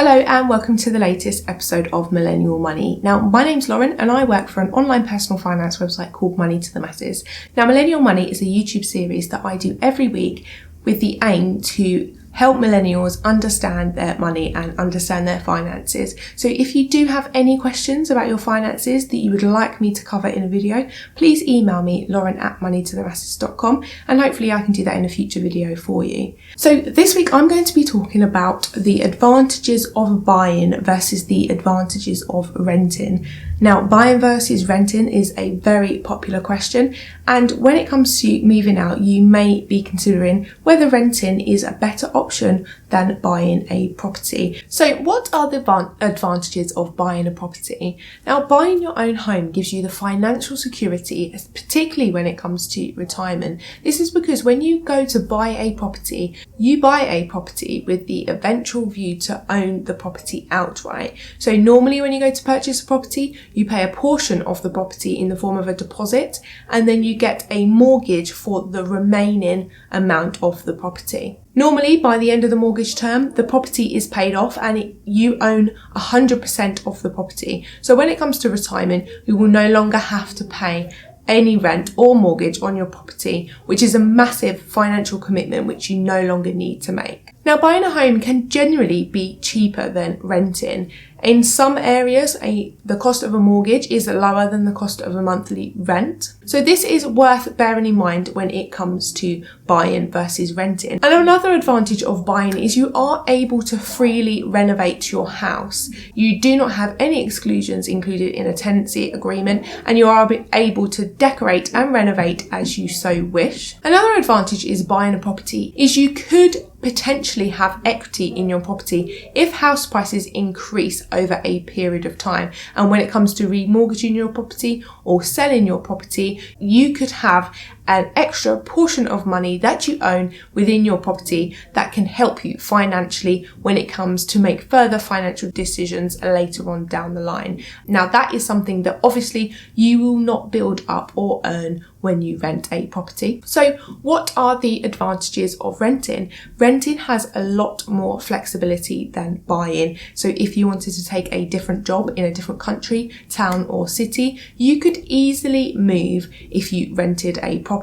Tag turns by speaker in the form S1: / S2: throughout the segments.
S1: Hello and welcome to the latest episode of Millennial Money. Now, my name's Lauren and I work for an online personal finance website called Money to the Masses. Now, Millennial Money is a YouTube series that I do every week with the aim to help millennials understand their money and understand their finances. So if you do have any questions about your finances that you would like me to cover in a video, please email me lauren@moneytothemasses.com and hopefully I can do that in a future video for you. So this week I'm going to be talking about the advantages of buying versus the advantages of renting. Now, buying versus renting is a very popular question, and when it comes to moving out, you may be considering whether renting is a better option than buying a property. So what are the advantages of buying a property? Now, buying your own home gives you the financial security, particularly when it comes to retirement. This is because when you go to buy a property, you buy a property with the eventual view to own the property outright. So normally when you go to purchase a property, you pay a portion of the property in the form of a deposit, and then you get a mortgage for the remaining amount of the property. Normally, by the end of the mortgage term, the property is paid off and you own 100% of the property. So when it comes to retirement, you will no longer have to pay any rent or mortgage on your property, which is a massive financial commitment which you no longer need to make. Now, buying a home can generally be cheaper than renting. In some areas, the cost of a mortgage is lower than the cost of a monthly rent. So this is worth bearing in mind when it comes to buying versus renting. And another advantage of buying is you are able to freely renovate your house. You do not have any exclusions included in a tenancy agreement, and you are able to decorate and renovate as you so wish. Another advantage is buying a property is you could potentially have equity in your property if house prices increase over a period of time. And when it comes to remortgaging your property or selling your property, you could have an extra portion of money that you own within your property that can help you financially when it comes to make further financial decisions later on down the line. Now, that is something that obviously you will not build up or earn when you rent a property. So what are the advantages of renting? Renting has a lot more flexibility than buying. So if you wanted to take a different job in a different country, town or city, you could easily move if you rented a property.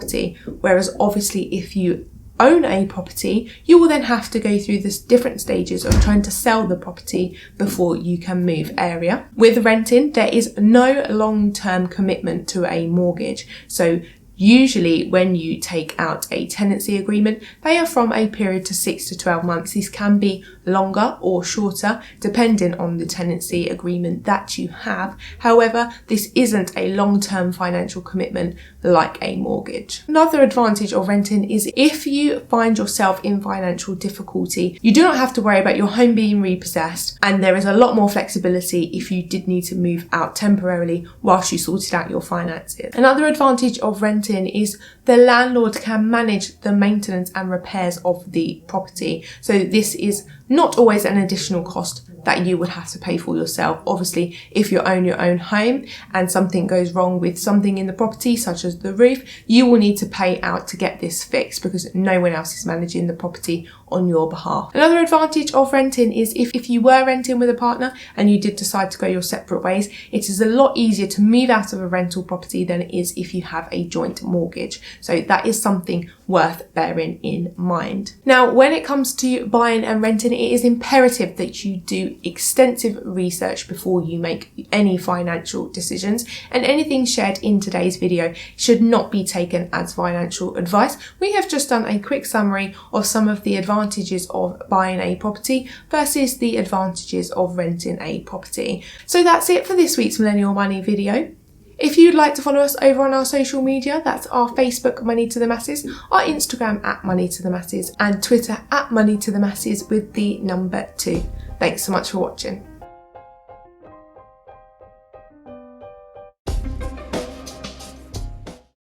S1: Whereas obviously if you own a property, you will then have to go through the different stages of trying to sell the property before you can move area. With renting, there is no long-term commitment to a mortgage. So usually when you take out a tenancy agreement, they are from a period to 6 to 12 months. These can be longer or shorter depending on the tenancy agreement that you have. However, this isn't a long-term financial commitment like a mortgage. Another advantage of renting is if you find yourself in financial difficulty, you do not have to worry about your home being repossessed, and there is a lot more flexibility if you did need to move out temporarily whilst you sorted out your finances. Another advantage of renting is the landlord can manage the maintenance and repairs of the property. So this is not always an additional cost that you would have to pay for yourself. Obviously, if you own your own home and something goes wrong with something in the property, such as the roof, you will need to pay out to get this fixed because no one else is managing the property on your behalf. Another advantage of renting is if you were renting with a partner and you did decide to go your separate ways, it is a lot easier to move out of a rental property than it is if you have a joint mortgage. So that is something worth bearing in mind. Now, when it comes to buying and renting, it is imperative that you do extensive research before you make any financial decisions, and anything shared in today's video should not be taken as financial advice. We have just done a quick summary of some of the advantages of buying a property versus the advantages of renting a property. So that's it for this week's Millennial Money video. If you'd like to follow us over on our social media, that's our Facebook Money to the Masses, our Instagram @Money to the Masses, and Twitter @Money to the Masses with the number 2. Thanks so much for watching.